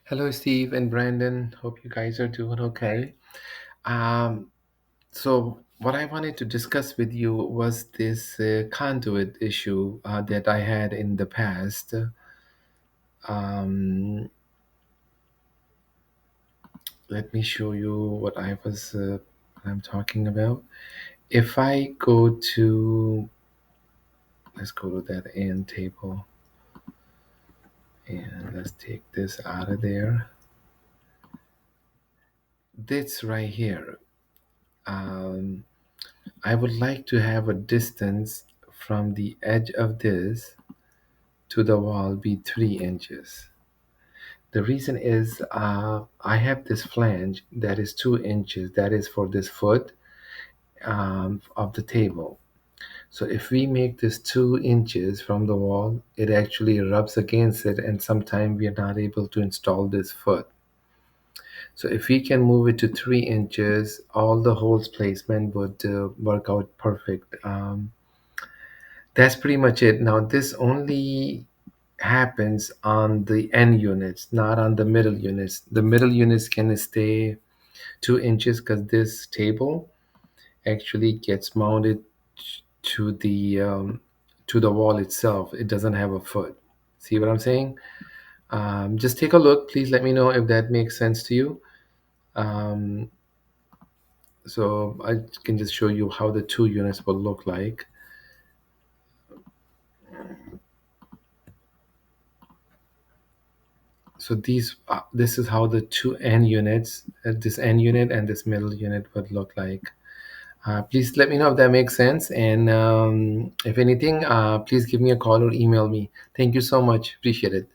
Hello, Steve and Brandon. Hope you guys are doing okay. Um, so, what I wanted to discuss with you was this conduit issue that I had in the past. Um, Let me show you what I'm talking about. If I go to, let's go to that end table and let's take this out of there. This right here. Um, I would like to have a distance from the edge of this to the wall be 3 inches. The reason is I have this flange that is 2 inches, that is for this foot of the table. So if we make this 2 inches from the wall, it actually rubs against it, and sometimes we are not able to install this foot. So if we can move it to 3 inches, all the holes placement would work out perfect. That's pretty much it. Now, this only happens on the end units, not on the middle units. The middle units can stay 2 inches because this table actually gets mounted to the wall itself. It doesn't have a foot. See what I'm saying? Just take a look. Please let me know if that makes sense to you. Um, so I can just show you how the two units will look like. So this is how the two end units, this end unit and this middle unit would look like. Please let me know if that makes sense, and if anything, please give me a call or email me. Thank you so much. Appreciate it.